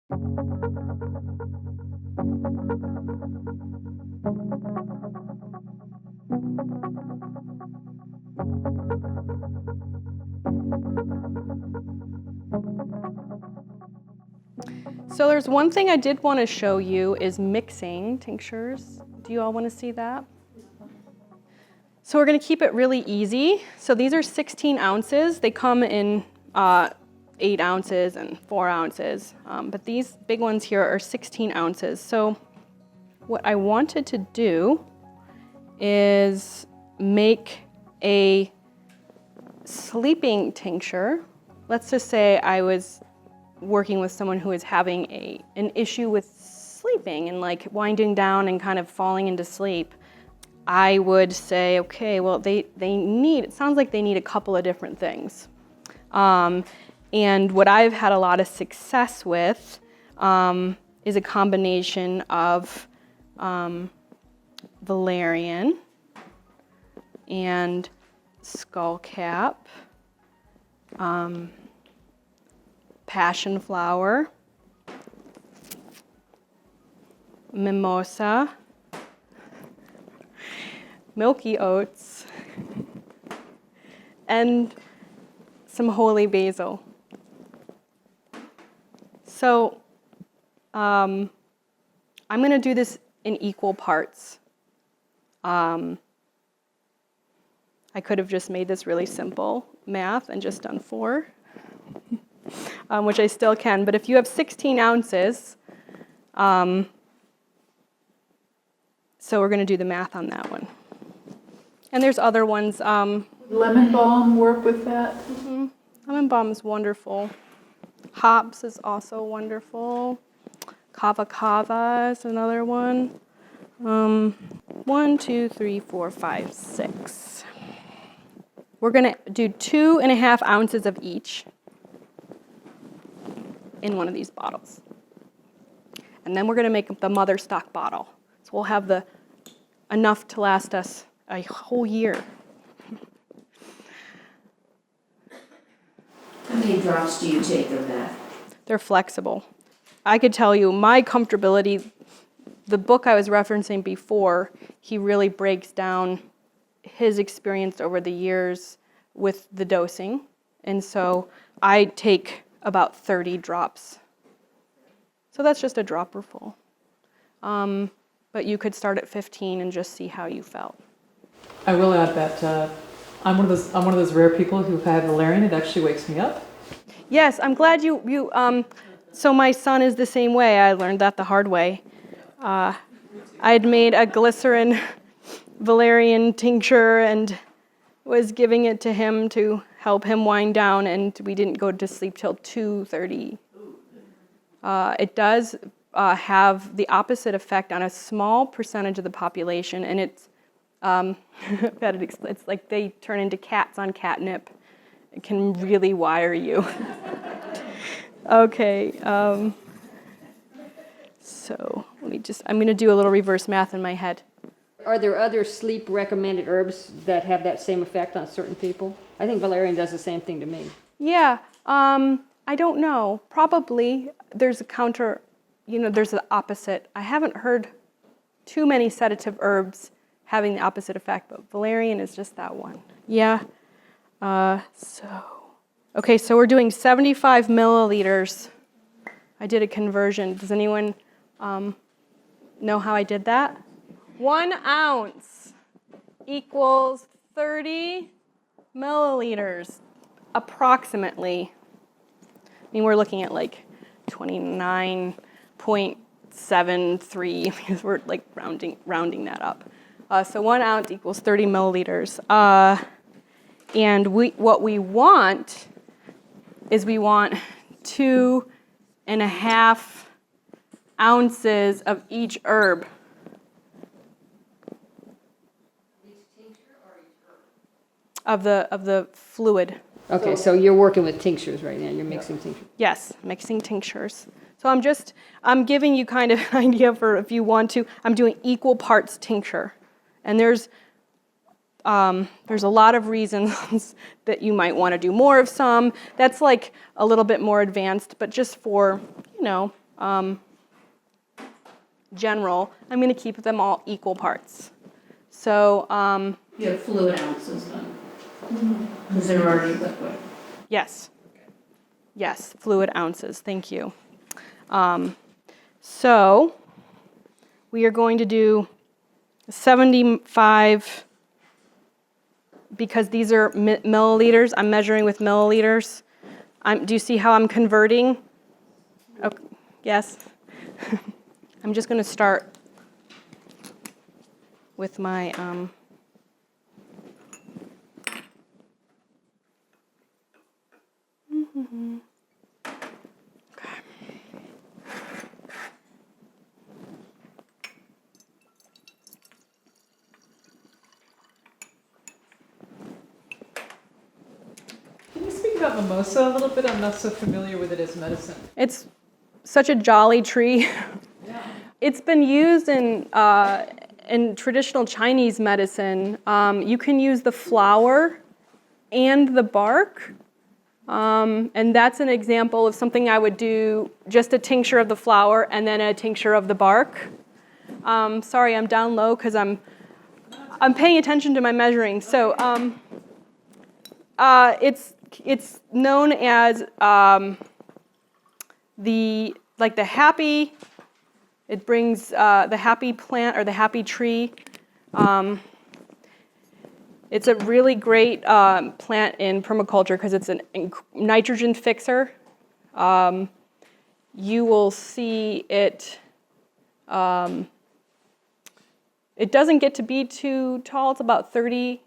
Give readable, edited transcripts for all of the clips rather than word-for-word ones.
So there's one thing I did want to show you is mixing tinctures. Do you all want to see that? So we're going to keep it really easy. So these are 16 ounces. They come in 8 ounces and 4 ounces, but these big ones here are 16 ounces. So what I wanted to do is make a sleeping tincture. Let's just say I was working with someone who is having an issue with sleeping and like winding down and kind of falling into sleep. I would say, okay, well, it sounds like they need a couple of different things. And what I've had a lot of success with is a combination of valerian and skullcap, passion flower, mimosa, milky oats, and some holy basil. So I'm going to do this in equal parts. I could have just made this really simple math and just done 4, which I still can. But if you have 16 ounces, so we're going to do the math on that one. And there's other ones. Lemon balm work with that? Mm-hmm. Lemon balm is wonderful. Hops is also wonderful. Kava kava is another one. 1, 2, 3, 4, 5, 6. We're going to do 2.5 ounces of each in one of these bottles. And then we're going to make the mother stock bottle. So we'll have enough to last us a whole year. How many drops do you take of that? They're flexible. I could tell you my comfortability, the book I was referencing before, he really breaks down his experience over the years with the dosing. And so I take about 30 drops. So that's just a dropper full. But you could start at 15 and just see how you felt. I will add that I'm one of those rare people who've had valerian. It actually wakes me up. Yes, I'm glad you so my son is the same way. I learned that the hard way. I had made a glycerin valerian tincture and was giving it to him to help him wind down, and we didn't go to sleep till 2:30. It does have the opposite effect on a small percentage of the population, and it's it's like they turn into cats on catnip. It can really wire you. Okay, so I'm going to do a little reverse math in my head. Are there other sleep recommended herbs that have that same effect on certain people? I think valerian does the same thing to me. Yeah, I don't know. Probably there's there's the opposite. I haven't heard too many sedative herbs having the opposite effect, but valerian is just that one. Yeah. So we're doing 75 milliliters. I did a conversion. Does anyone know how I did that? 1 ounce equals 30 milliliters, approximately. I mean, we're looking at like 29.73 because we're like rounding that up. So 1 ounce equals 30 milliliters. And what we want is 2.5 ounces of each herb. Of the fluid. Okay, so you're working with tinctures right now. You're mixing tinctures. Yes, mixing tinctures. So I'm giving you kind of an idea for if you want to. I'm doing equal parts tincture. And there's a lot of reasons that you might want to do more of some. That's like a little bit more advanced, but just for, general, I'm going to keep them all equal parts. So, You have fluid ounces then? Because they're already liquid. yes. Yes, fluid ounces, thank you. So, we are going to do 75, because these are milliliters, I'm measuring with milliliters. Do you see how I'm converting? Okay. Yes. I'm just going to start with my okay. Can you speak about mimosa a little bit? I'm not so familiar with it as medicine. It's such a jolly tree. It's been used in traditional Chinese medicine. You can use the flower and the bark. And that's an example of something I would do, just a tincture of the flower and then a tincture of the bark. Sorry, I'm down low because I'm paying attention to my measuring. So it's known as the happy. It brings the happy plant or the happy tree. It's a really great plant in permaculture because it's a nitrogen fixer. You will see it. It doesn't get to be too tall. It's about 30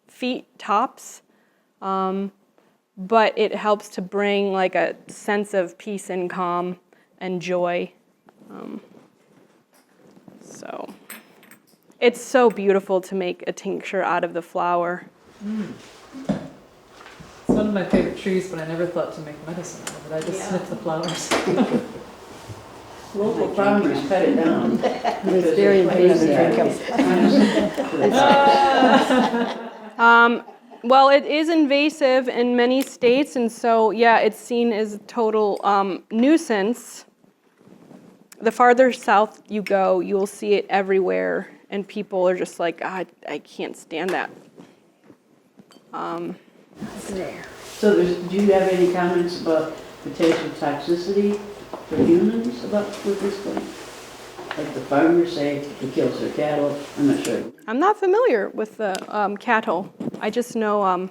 feet tops. But it helps to bring like a sense of peace and calm and joy. So it's so beautiful to make a tincture out of the flower. It's one of my favorite trees, but I never thought to make medicine out of it. I just sniff the flowers. Local farmers cut it down. It's very invasive. Well, it is invasive in many states, and so, yeah, it's seen as a total nuisance. The farther south you go, you will see it everywhere, and people are just like, I can't stand that. So do you have any comments about potential toxicity for humans with this plant? Like the farmers say it kills their cattle. I'm not sure. I'm not familiar with the cattle. I just know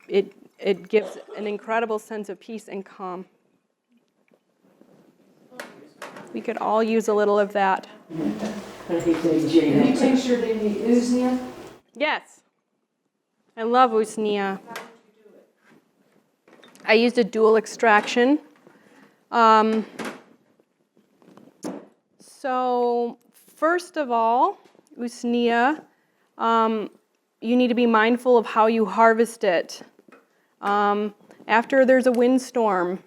it gives an incredible sense of peace and calm. We could all use a little of that. I hate that Jane. tinctured any usnea? Yes. I love usnea. I used a dual extraction. So first of all, usnea, you need to be mindful of how you harvest it. After there's a windstorm,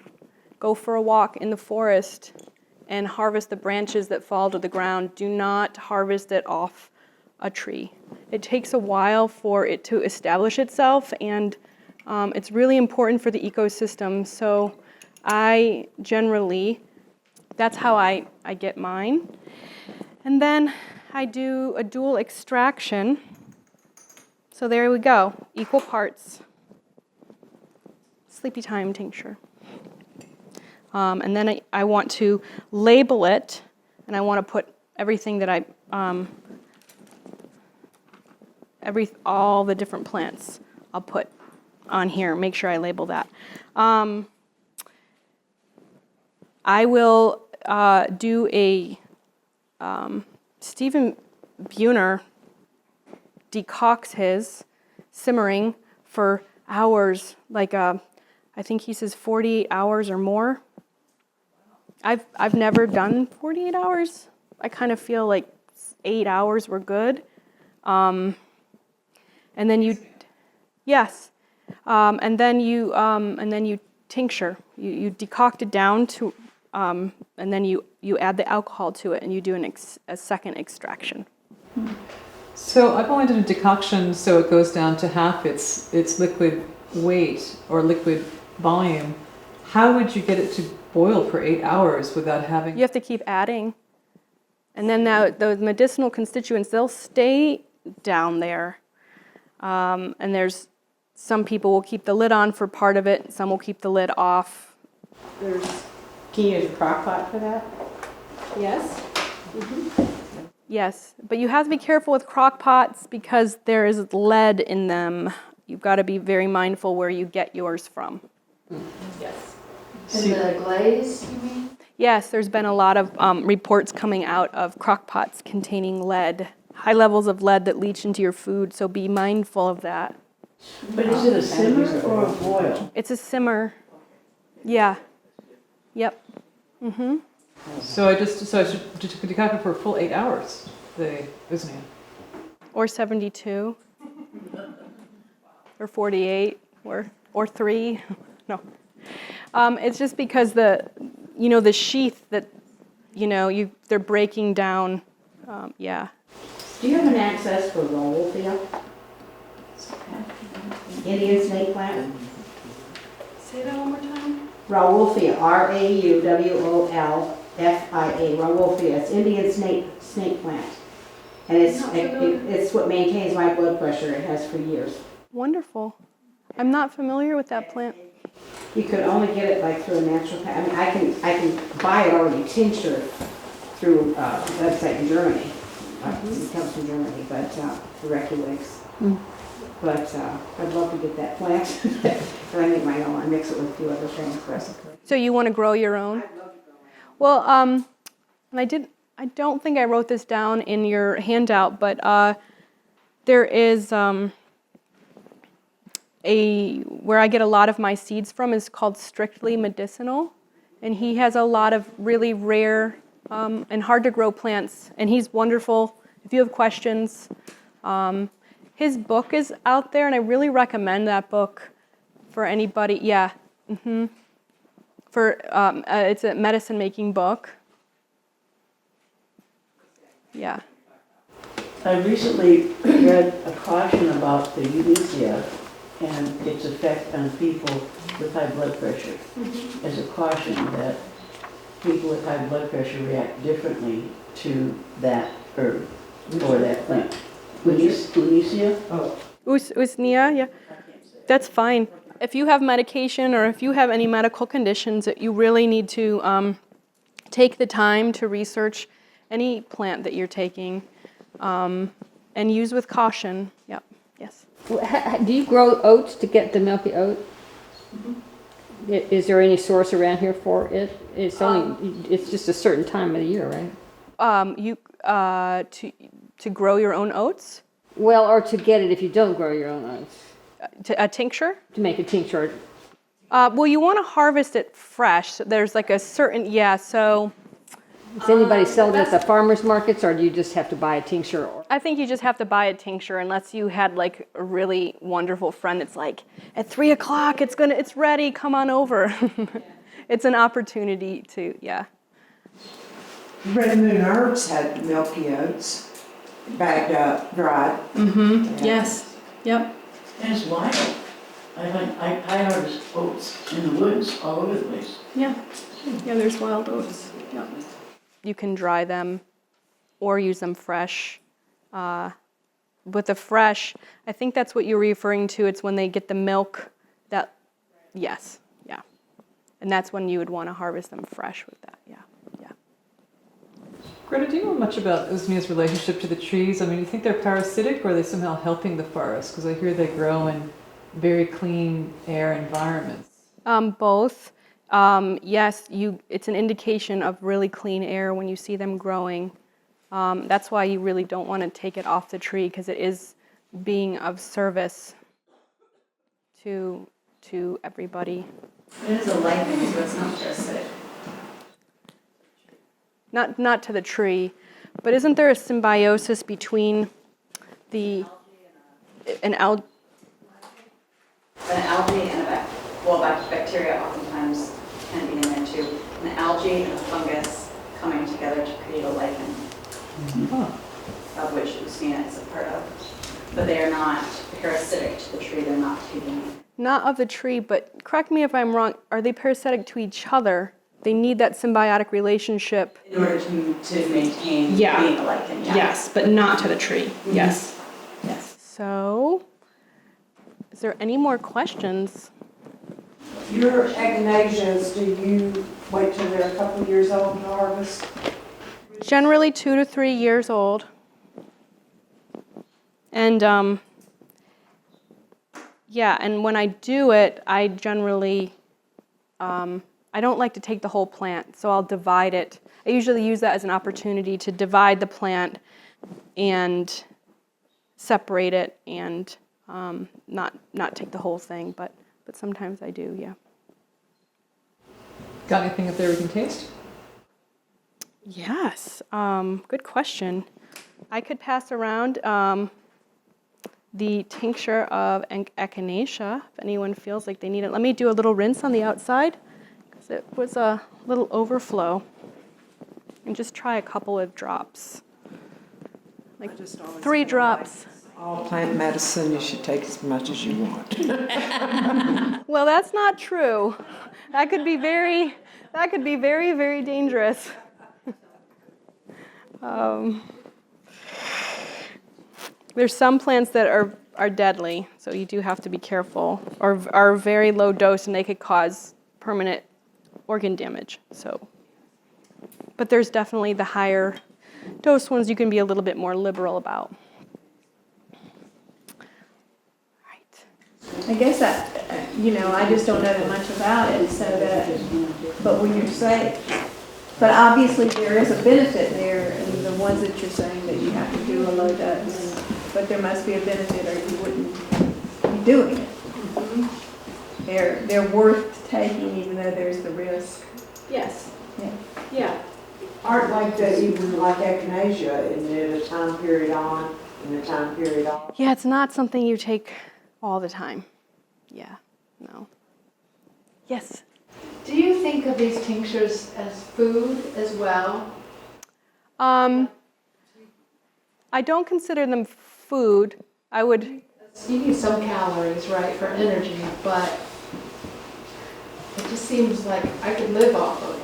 go for a walk in the forest and harvest the branches that fall to the ground. Do not harvest it off a tree. It takes a while for it to establish itself, and it's really important for the ecosystem. So I generally, that's how I get mine. And then I do a dual extraction. So there we go, equal parts. Sleepy time tincture. And then I want to label it, and I want to put everything that all the different plants I'll put on here. Make sure I label that. I will do a Stephen Buhner decocts his simmering for hours, like I think he says 48 hours or more. I've never done 48 hours. I kind of feel like 8 hours were good. And then you, yes, and then you tincture. You decoct it down to, and then you add the alcohol to it, and you do a second extraction. So I've only done a decoction, so it goes down to half its liquid weight or liquid volume, how would you get it to boil for 8 hours without having? You have to keep adding. And then those medicinal constituents, they'll stay down there. And there's some people will keep the lid on for part of it, some will keep the lid off. Can you use a crock pot for that? Yes. Yes, but you have to be careful with crock pots because there is lead in them. You've got to be very mindful where you get yours from. Yes. And the glaze, you mean? Yes, there's been a lot of reports coming out of crock pots containing lead, high levels of lead that leach into your food, so be mindful of that. But is it a simmer or a boil? It's a simmer. Yeah. Yep. Mm-hmm. So I should decoct it for a full 8 hours, the usnea. Or 72. Or 48. Or 3. No. It's just because the sheath that, they're breaking down. Yeah. Do you have an access for Rawoolfia? Indian snake plant? Say that one more time. Rawoolfia, Rawoolfia, Rawoolfia. It's Indian snake plant. And it's what maintains my blood pressure. It has for years. Wonderful. I'm not familiar with that plant. You could only get it like through a naturopath. I mean, I can buy it already tinctured through a website in Germany. It comes from Germany, but directly wigs. But I'd love to get that plant. But I make my own. I mix it with a few other things. So you want to grow your own? Well, and I don't think I wrote this down in your handout, but there is where I get a lot of my seeds from is called Strictly Medicinal, and he has a lot of really rare and hard to grow plants, and he's wonderful. If you have questions, his book is out there, and I really recommend that book for anybody. Yeah, it's a medicine making book. Yeah. I recently read a caution about the euthanasia and its effect on people with high blood pressure. As a caution that people with high blood pressure react differently to that herb or that plant. Euthanasia? Oh. Usnea, yeah. That's fine. If you have medication or if you have any medical conditions that you really need to take the time to research any plant that you're taking and use with caution. Yep. Yes. Do you grow oats to get the milky oat? Is there any source around here for it? It's just a certain time of the year, right? To grow your own oats? Well, or to get it if you don't grow your own oats. A tincture? To make a tincture. Well, you want to harvest it fresh. There's like a certain, so... Does anybody sell it at the farmers markets, or do you just have to buy a tincture? I think you just have to buy a tincture unless you had like a really wonderful friend that's like, at 3 o'clock, it's ready, come on over. It's an opportunity to, Red Moon Herbs had milky oats, bagged up, dried. Yes. Yep. And it's wild. I harvest oats in the woods all over the place. Yeah. Yeah, there's wild oats. Yeah. You can dry them or use them fresh. With the fresh, I think that's what you're referring to. It's when they get the milk that, yes, yeah. And that's when you would want to harvest them fresh with that, yeah. Greta, do you know much about usnea's relationship to the trees? I mean, do you think they're parasitic or are they somehow helping the forest? Because I hear they grow in very clean air environments. Both. Yes, it's an indication of really clean air when you see them growing. That's why you really don't want to take it off the tree because it is being of service to everybody. It is a lichen, so it's not just acidic. Not to the tree, but isn't there a symbiosis between an algae And bacteria oftentimes can be in there too. An algae and a fungus coming together to create a lichen, of which usnea is a part of. But they are not parasitic to the tree, they're not feeding. Not of the tree, but correct me if I'm wrong, are they parasitic to each other? They need that symbiotic relationship. In order to maintain Yeah. being a lichen, yeah. Yes, but not to the tree. Yes. Yes. So, is there any more questions? Your echinaceas, do you wait till they're a couple years old to harvest? Generally 2 to 3 years old. And yeah, and when I do it, I generally, I don't like to take the whole plant, so I'll divide it. I usually use that as an opportunity to divide the plant and separate it and not take the whole thing, but sometimes I do, yeah. Got anything up there we can taste? Yes, good question. I could pass around the tincture of echinacea if anyone feels like they need it. Let me do a little rinse on the outside because it was a little overflow. And just try a couple of drops, like 3 drops. All plant medicine, you should take as much as you want. Well, that's not true. That could be very, very dangerous. There's some plants that are deadly, so you do have to be careful, or are very low dose, and they could cause permanent organ damage. So, but there's definitely the higher dose ones you can be a little bit more liberal about. I guess I just don't know that much about it, so but when you're saying, but obviously there is a benefit there in the ones that you're saying that you have to do a low dose, but there must be a benefit or you wouldn't be doing it. They're worth taking even though there's the risk. Yes. Yeah. Yeah. Aren't like that even like echinacea, isn't it a time period on and a time period off? Yeah, it's not something you take all the time. Yeah, no. Yes? Do you think of these tinctures as food as well? I don't consider them food. I would... You need some calories, right, for energy, but it just seems like I could live off of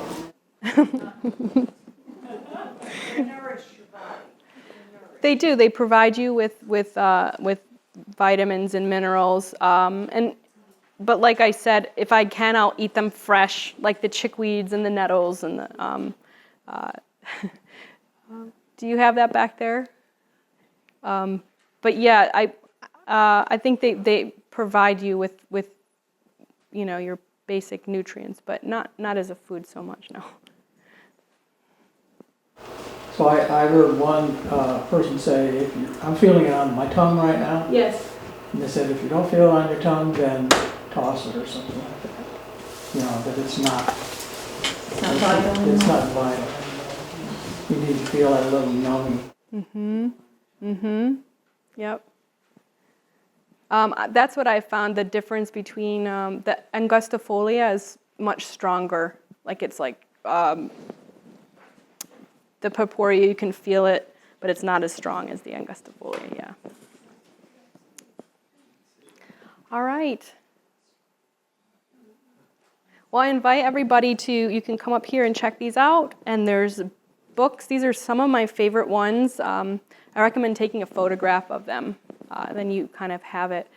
them. They do. They provide you with vitamins and minerals. But like I said, if I can, I'll eat them fresh, like the chickweeds and the nettles and the. Do you have that back there? But yeah, I think they provide you with your basic nutrients, but not as a food so much, no. So I heard one person say, I'm feeling it on my tongue right now. Yes. And they said, if you don't feel it on your tongue, then toss it or something like that. That it's not vital. It's not vital. You need to feel that little numbing. Yep. That's what I found. The difference between the angustifolia is much stronger. Like it's like the purpurea, you can feel it, but it's not as strong as the angustifolia. Yeah. All right. Well, I invite everybody you can come up here and check these out. And there's books. These are some of my favorite ones. I recommend taking a photograph of them. Then you kind of have it.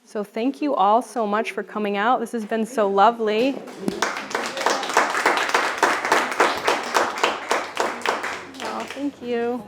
So thank you all so much for coming out. This has been so lovely. Oh, thank you.